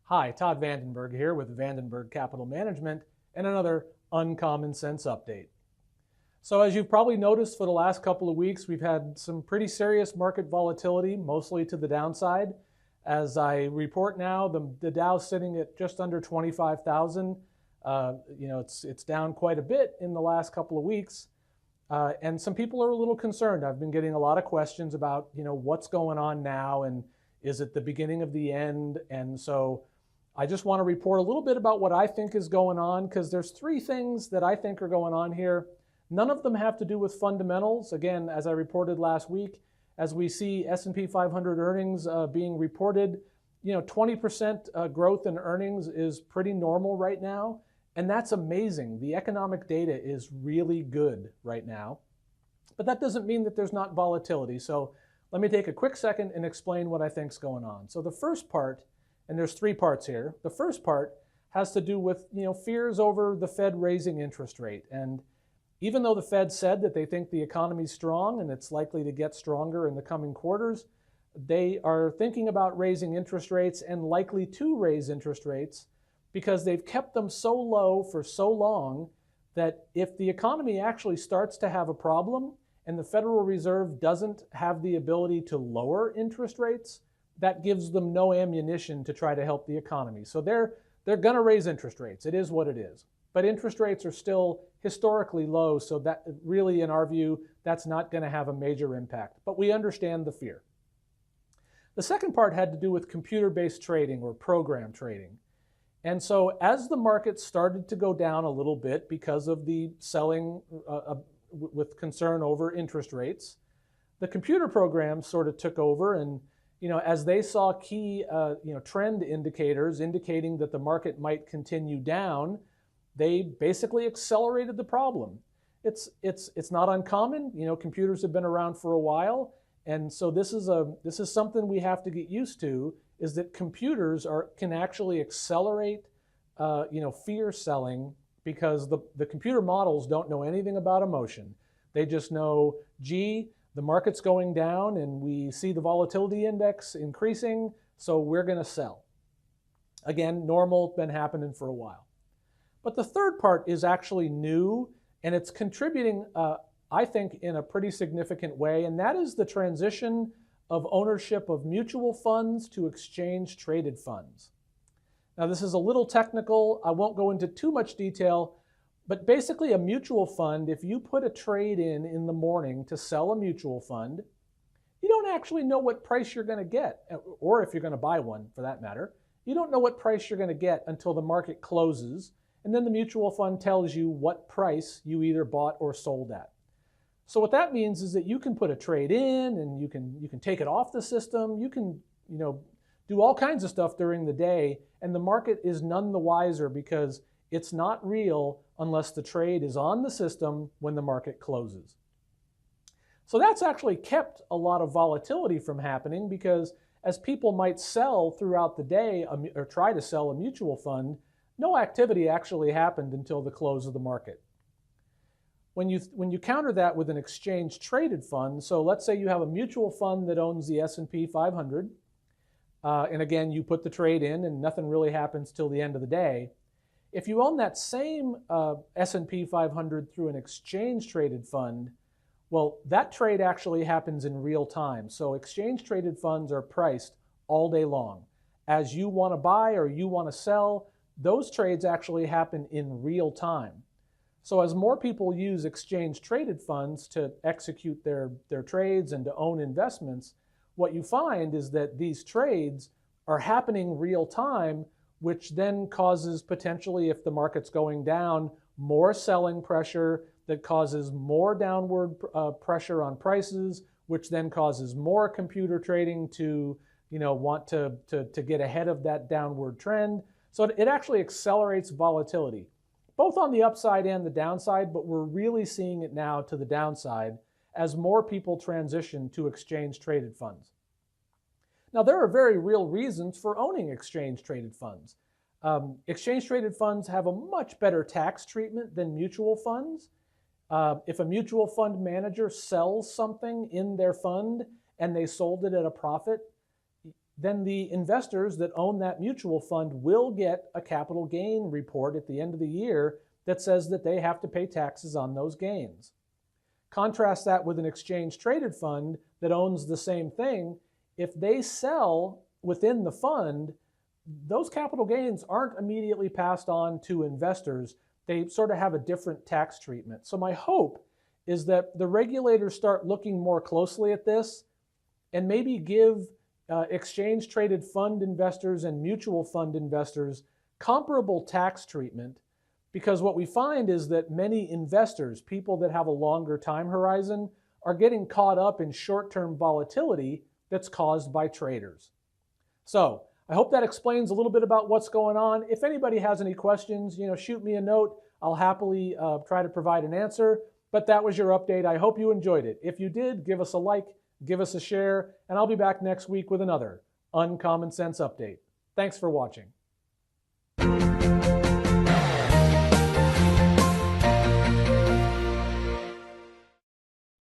Hi, Todd VanDenburg here with VanDenburg Capital Management and another Uncommon Sense update. So as you've probably noticed for the last couple of weeks, we've had some pretty serious market volatility, mostly to the downside. As I report now, the Dow's sitting at just under 25,000. It's down quite a bit in the last couple of weeks. And some people are a little concerned. I've been getting a lot of questions about, what's going on now and is it the beginning of the end? And so I just want to report a little bit about what I think is going on, because there's three things that I think are going on here. None of them have to do with fundamentals. Again, as I reported last week, as we see S&P 500 earnings being reported, 20% growth in earnings is pretty normal right now. And that's amazing. The economic data is really good right now. But that doesn't mean that there's not volatility. So let me take a quick second and explain what I think is going on. So the first part, and there's three parts here. The first part has to do with fears over the Fed raising interest rate. And even though the Fed said that they think the economy is strong and it's likely to get stronger in the coming quarters, they are thinking about raising interest rates and likely to raise interest rates because they've kept them so low for so long that if the economy actually starts to have a problem and the Federal Reserve doesn't have the ability to lower interest rates, that gives them no ammunition to try to help the economy. So they're going to raise interest rates. It is what it is. But interest rates are still historically low, so that really, in our view, that's not going to have a major impact. But we understand the fear. The second part had to do with computer-based trading or program trading. And so as the market started to go down a little bit because of the selling with concern over interest rates, the computer programs sort of took over, and as they saw key trend indicators indicating that the market might continue down, they basically accelerated the problem. It's not uncommon. Computers have been around for a while, and so this is something we have to get used to, is that computers can actually accelerate fear selling, because the computer models don't know anything about emotion. They just know, gee, the market's going down and we see the volatility index increasing, so we're going to sell. Again, normal, been happening for a while. But the third part is actually new, and it's contributing, I think, in a pretty significant way, and that is the transition of ownership of mutual funds to exchange-traded funds. Now, this is a little technical. I won't go into too much detail, but basically a mutual fund, if you put a trade in the morning to sell a mutual fund, you don't actually know what price you're going to get, or if you're going to buy one for that matter. You don't know what price you're going to get until the market closes, and then the mutual fund tells you what price you either bought or sold at. So what that means is that you can put a trade in, and you can take it off the system. You can do all kinds of stuff during the day, and the market is none the wiser because it's not real unless the trade is on the system when the market closes. So that's actually kept a lot of volatility from happening, because as people might sell throughout the day or try to sell a mutual fund, no activity actually happened until the close of the market. When you counter that with an exchange-traded fund, so let's say you have a mutual fund that owns the S&P 500, and again, you put the trade in and nothing really happens till the end of the day. If you own that same S&P 500 through an exchange-traded fund, well, that trade actually happens in real time. So exchange-traded funds are priced all day long. As you want to buy or you want to sell, those trades actually happen in real time. So as more people use exchange-traded funds to execute their trades and to own investments, what you find is that these trades are happening real time, which then causes potentially, if the market's going down, more selling pressure that causes more downward pressure on prices, which then causes more computer trading to want to get ahead of that downward trend. So it actually accelerates volatility, both on the upside and the downside, but we're really seeing it now to the downside as more people transition to exchange-traded funds. Now, there are very real reasons for owning exchange-traded funds. Exchange-traded funds have a much better tax treatment than mutual funds. If a mutual fund manager sells something in their fund and they sold it at a profit, then the investors that own that mutual fund will get a capital gain report at the end of the year that says that they have to pay taxes on those gains. Contrast that with an exchange-traded fund that owns the same thing. If they sell within the fund, those capital gains aren't immediately passed on to investors. They sort of have a different tax treatment. So my hope is that the regulators start looking more closely at this and maybe give exchange-traded fund investors and mutual fund investors comparable tax treatment, because what we find is that many investors, people that have a longer time horizon, are getting caught up in short-term volatility that's caused by traders. So I hope that explains a little bit about what's going on. If anybody has any questions, shoot me a note. I'll happily try to provide an answer. But that was your update. I hope you enjoyed it. If you did, give us a like, give us a share, and I'll be back next week with another Uncommon Sense update. Thanks for watching.